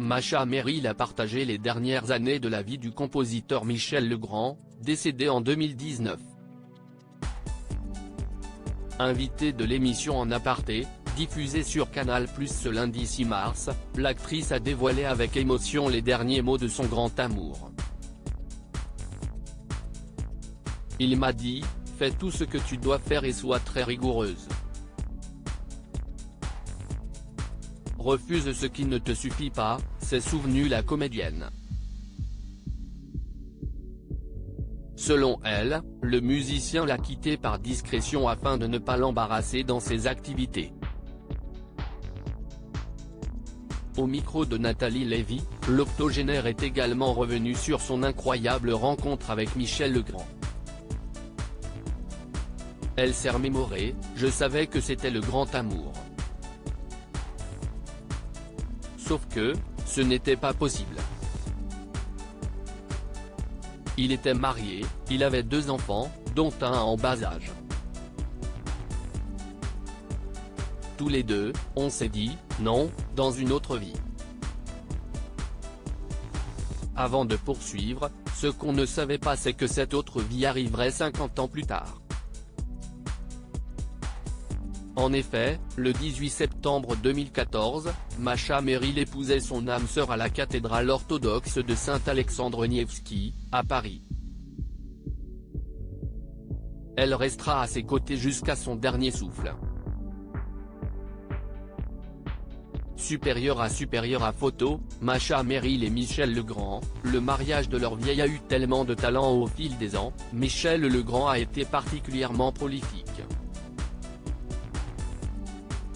Masha Merrill a partagé les dernières années de la vie du compositeur Michel Legrand, décédé en 2019. Invitée de l'émission En Aparté, diffusée sur Canal+ ce lundi 6 mars, l'actrice a dévoilé avec émotion les derniers mots de son grand amour. Il m'a dit, fais tout ce que tu dois faire et sois très rigoureuse. Refuse ce qui ne te suffit pas, s'est souvenue la comédienne. Selon elle, le musicien l'a quittée par discrétion afin de ne pas l'embarrasser dans ses activités. Au micro de Nathalie Lévy, l'octogénaire est également revenu sur son incroyable rencontre avec Michel Legrand. Elle s'est remémorée, je savais que c'était le grand amour. Sauf que, ce n'était pas possible. Il était marié, il avait 2 enfants, dont un en bas âge. Tous les deux, on s'est dit, non, dans une autre vie. Avant de poursuivre, ce qu'on ne savait pas c'est que cette autre vie arriverait 50 ans plus tard. En effet, le 18 septembre 2014, Masha Merrill épousait son âme sœur à la cathédrale orthodoxe de Saint-Alexandre Nevski, à Paris. Elle restera à ses côtés jusqu'à son dernier souffle. Supérieur à photo, Masha Merrill et Michel Legrand, le mariage de leur vie a eu tellement de talent au fil des ans, Michel Legrand a été particulièrement prolifique.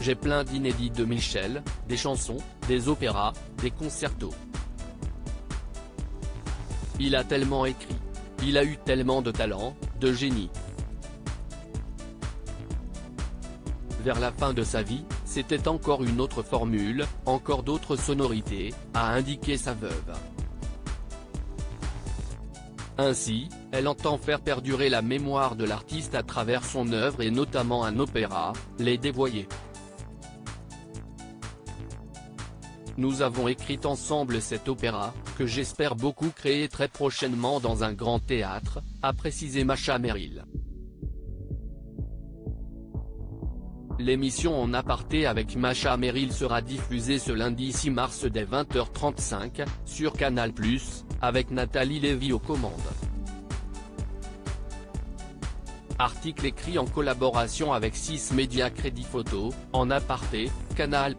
J'ai plein d'inédits de Michel, des chansons, des opéras, des concertos. Il a tellement écrit. Il a eu tellement de talent, de génie. Vers la fin de sa vie, c'était encore une autre formule, encore d'autres sonorités, a indiqué sa veuve. Ainsi, elle entend faire perdurer la mémoire de l'artiste à travers son œuvre et notamment un opéra, Les Dévoyés. Nous avons écrit ensemble cet opéra, que j'espère beaucoup créer très prochainement dans un grand théâtre, a précisé Masha Merrill. L'émission En Aparté avec Masha Merrill sera diffusée ce lundi 6 mars dès 20h35, sur Canal+, avec Nathalie Lévy aux commandes. Article écrit en collaboration avec 6 médias Crédit Photo, En Aparté, Canal+.